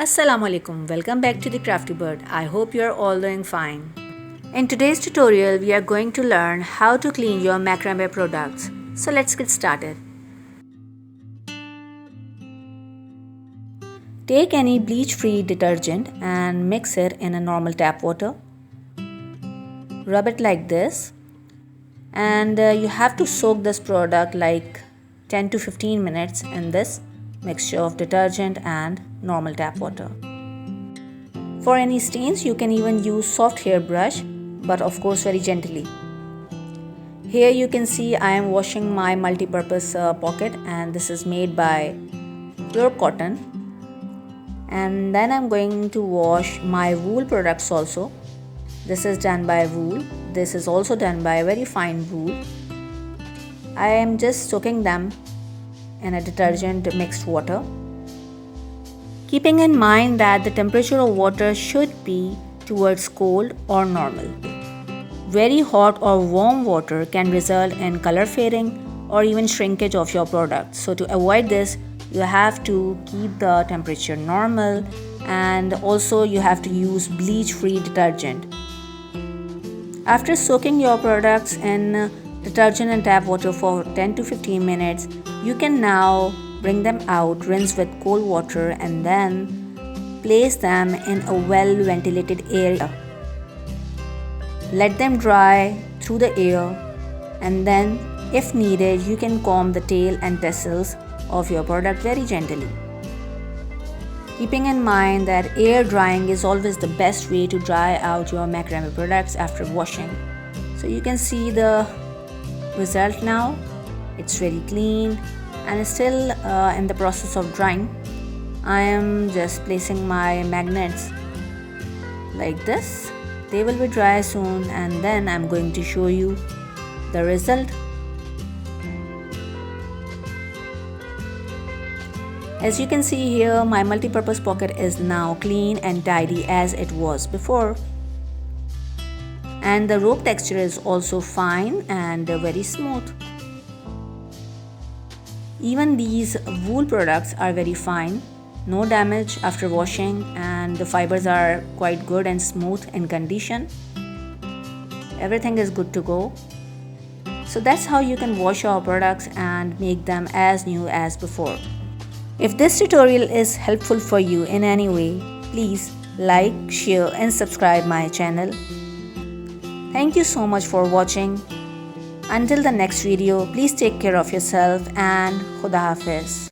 Assalamu alaikum. Welcome back to the Crafty Bird. I hope you are all doing fine. In today's tutorial, we are going to learn how to clean your macrame products. So let's get started. Take any bleach-free detergent and mix it in a normal tap water. Rub it like this, and you have to soak this product like 10 to 15 minutes in this mixture of detergent and normal tap water. For any stains, you can even use soft hair brush, but of course very gently. Here you can see I am washing my multi-purpose pocket, and this is made by pure cotton. And then I'm going to wash my wool products also. This is done by wool. This is also done by very fine wool. I am just soaking them in a detergent mixed water, keeping in mind that the temperature of water should be towards cold or normal. Very hot or warm water can result in color fading or even shrinkage of your product. So to avoid this, you have to keep the temperature normal, and also you have to use bleach-free detergent. After soaking your products in detergent and tap water for 10 to 15 minutes, you can now bring them out, rinse with cold water, and then place them in a well-ventilated area. Let them dry through the air, and then if needed, you can comb the tail and tassels of your product very gently. Keeping in mind that air drying is always the best way to dry out your macrame products after washing. So you can see the result now. It's very clean and still in the process of drying. I am just placing my magnets like this. They will be dry soon, and then I'm going to show you the result. As you can see here, my multi-purpose pocket is now clean and tidy as it was before. And the rope texture is also fine and very smooth. Even these wool products are very fine, no damage after washing, and the fibers are quite good and smooth in condition. Everything is good to go. So that's how you can wash your products and make them as new as before. If this tutorial is helpful for you in any way, please like, share and subscribe my channel. Thank you so much for watching. Until the next video, please take care of yourself and Khuda Hafiz.